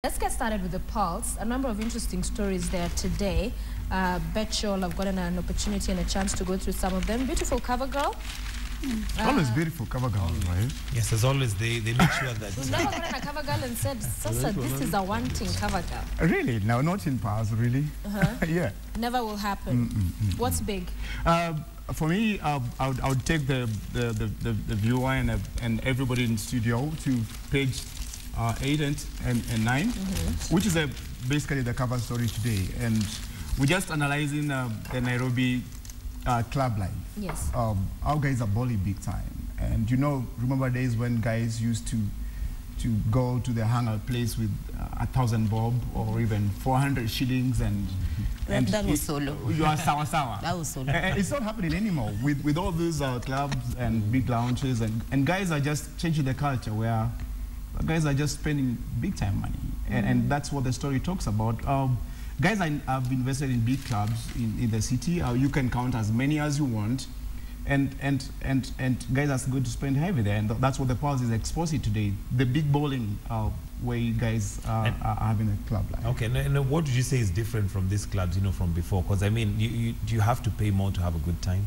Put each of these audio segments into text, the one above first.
Let's get started with the Pulse. A number of interesting stories there today. Bet you all have gotten an opportunity and a chance to go through some of them. Beautiful cover girl. Always beautiful cover girl, right? Yes, as always, they make sure that... We've never gotten a cover girl and said, Sasa, this is a one-thing cover girl. Really? No, not in Pulse, really. Yeah. Never will happen. What's big? For me, I would take the viewer and everybody in the studio to page 8 and 9, which is basically the cover story today. And we're just analyzing the Nairobi club life. Yes. Our guys are balling big time. And you know, remember days when guys used to go to the hangout place with 1,000 bob or even 400 shillings and that was solo. You are sawa. That was solo. And it's not happening anymore with all these clubs and big lounges and guys are just changing the culture where guys are just spending big time money, and that's what the story talks about. Guys have invested in big clubs in the city. You can count as many as you want, and guys are going to spend heavy there, and that's what the Pulse is exposing today. The big bowling way guys are having a club like. Okay, and what would you say is different from these clubs, you know, from before? Because I mean, do you have to pay more to have a good time?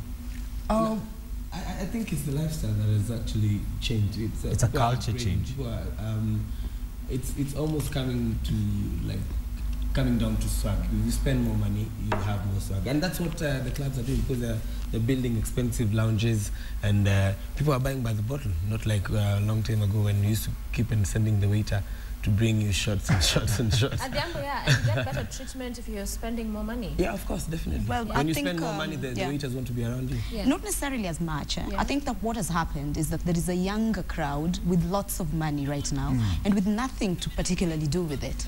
I think it's the lifestyle that has actually changed. It's a culture change. It's almost coming down to swag. If you spend more money, you have more swag, and that's what the clubs are doing, because they're building expensive lounges, and people are buying by the bottle. Not like a long time ago when you used to keep on sending the waiter to bring you shots and shots and shots. And you get better treatment if you're spending more money. Yeah, of course, definitely. Well, when you spend more money, the waiters want to be around you. Yeah. Not necessarily as much. I think that what has happened is that there is a younger crowd with lots of money right now and with nothing to particularly do with it.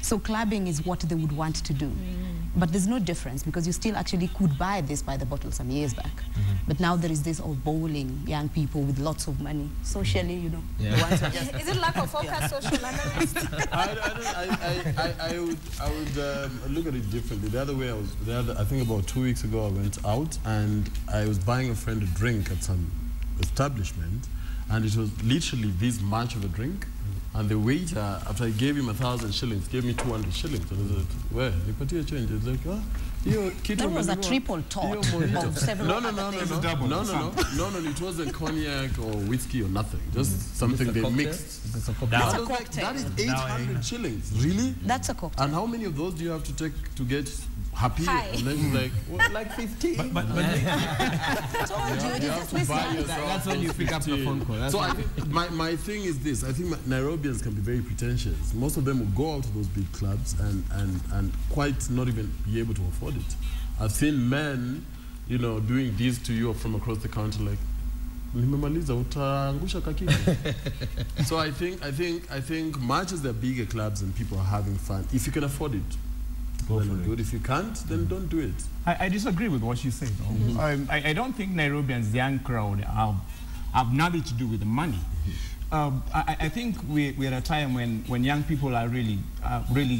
So clubbing is what they would want to do. But there's no difference, because you still actually could buy this by the bottle some years back. But now there is this all bowling, young people with lots of money. Socially, you know. The ones who just is it lack of focus, social analyst? I would look at it differently. The other way, I think about 2 weeks ago, I went out and I was buying a friend a drink at some establishment, and it was literally this much of a drink. And the waiter, after I gave him 1,000 shillings, gave me 200 shillings. And I said, where? You put your change. It's like, that was a triple tot of several No, it wasn't cognac or whiskey or nothing. Just something they mixed. That's a cocktail. That is 800 shillings. Really? That's a cocktail. And how many of those do you have to take to get happy? Hi. And then it's like, well, like 15. But That's when you pick up the phone call. So I think my thing is this. I think Nairobians can be very pretentious. Most of them will go out to those big clubs and quite not even be able to afford it. I've seen men, you know, doing this to you from across the country, like, so I think much as they're bigger clubs and people are having fun, if you can afford it, go for it. Good. If you can't, then don't do it. I disagree with what you said. I don't think Nairobians, the young crowd, have nothing to do with the money. I think we're at a time when young people are really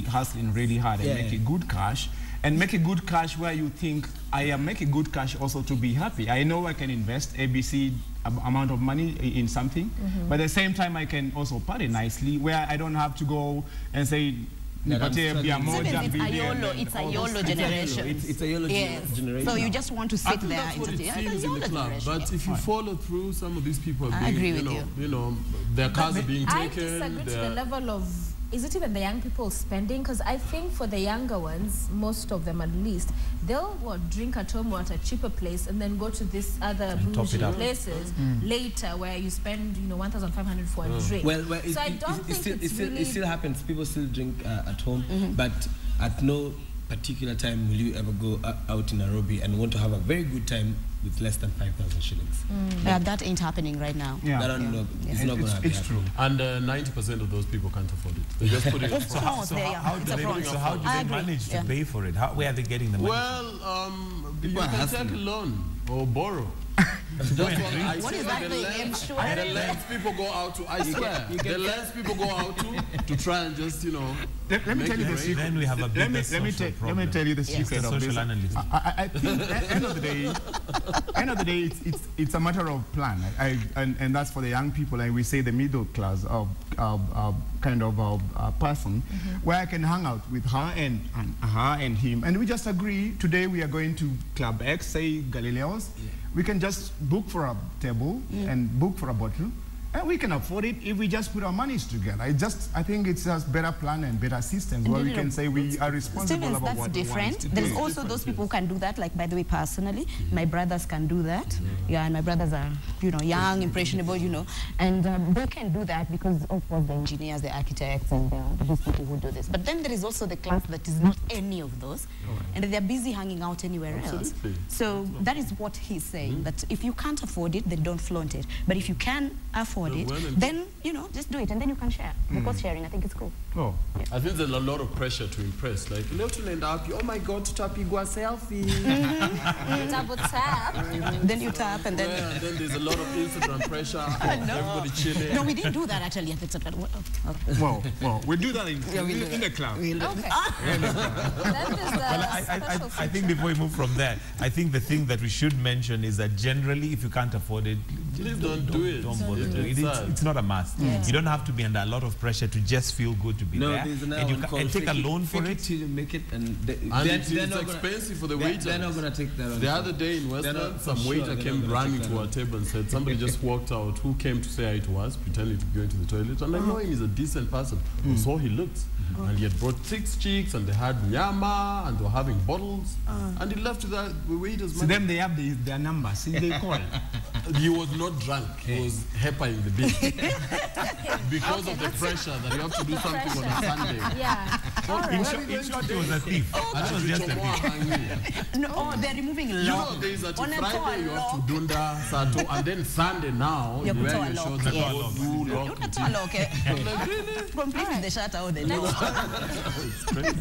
hustling really hard and making good cash. And make a good cash where you think, I am making good cash also to be happy. I know I can invest ABC amount of money in something, but at the same time I can also party nicely where I don't have to go and say, it's a YOLO generation. It's a YOLO generation. So you just want to sit there. That's what it seems in the club. But if you follow through, some of these people are being, you know, their cars are being taken. I disagree to the level of, is it even the young people spending? Because I think for the younger ones, most of them at least, they'll drink at home or at a cheaper place and then go to this other bougie places later where you spend, you know, 1,500 for a drink. Well, so I don't think it still happens. People still drink at home, but at no particular time will you ever go out in Nairobi and want to have a very good time with less than 5,000 shillings. Yeah, that ain't happening right now. It's not going to happen. It's true. And 90% of those people can't afford it. They just put it Of course, how do they manage to pay for it? Where are they getting the money? Well, you can take a loan or borrow. That's what I What say. is that thing? I'm sure. The less people go out to, I swear, the less people go out to try and just, you know. Let me tell you the secret. Then we have a bigger social problem. Let me tell you the secret of this. Analyst. I think at the end of the day, it's a matter of plan. And that's for the young people, and we say the middle class kind of person, where I can hang out with her and him, and we just agree today we are going to Club X, say Galileo's. We can just book for a table and book for a bottle. And we can afford it if we just put our monies together. I think it's just better plan and better systems where we can say we are responsible Stevens, about what we want. That's different. There's also those people who can do that. Like, by the way, personally, my brothers can do that. Yeah, and my brothers are, young, impressionable, and they can do that because, of course, the engineers, the architects, and those people who do this. But then there is also the class that is not any of those, and they're busy hanging out anywhere else. So that is what he's saying, that if you can't afford it, then don't flaunt it. But if you can afford it, then just do it, and then you can share. Because sharing, I think, is cool. Oh, yeah. I think there's a lot of pressure to impress. Like, to end up, oh my God, tapigwa selfie. Double tap. Then you tap, and then. Yeah, and then there's a lot of Instagram pressure. Everybody chilling. No, we didn't do that actually at the time. Well, we do that in the club. Okay. I think before we move from there, I think the thing that we should mention is that generally, if you can't afford it, please don't do it. Don't bother doing it. It's not a must. Yeah. You don't have to be under a lot of pressure to just feel good to be there. And take a loan for it. Till you make it, and it's expensive for the waiter. They're not going to take that on. The other day in Westland, some waiter came running to our table and said, somebody just walked out who came to say hi to us, pretending to go into the toilet. And I know him, he's a decent person. So he looked. And he had brought 6 chicks, and they had nyama, and they were having bottles. And he left with the waiter's money. So them, they have their number. See, they call. He was not drunk. He was happy in the bill. Because of the pressure that you have to do something on a Sunday. Yeah. In short, he was a thief. That was just a thief. No, they're removing a lot. Days that Friday you have to dunda, Sato, and then Sunday now you wear your shorts and completely the shirt out there. It's crazy.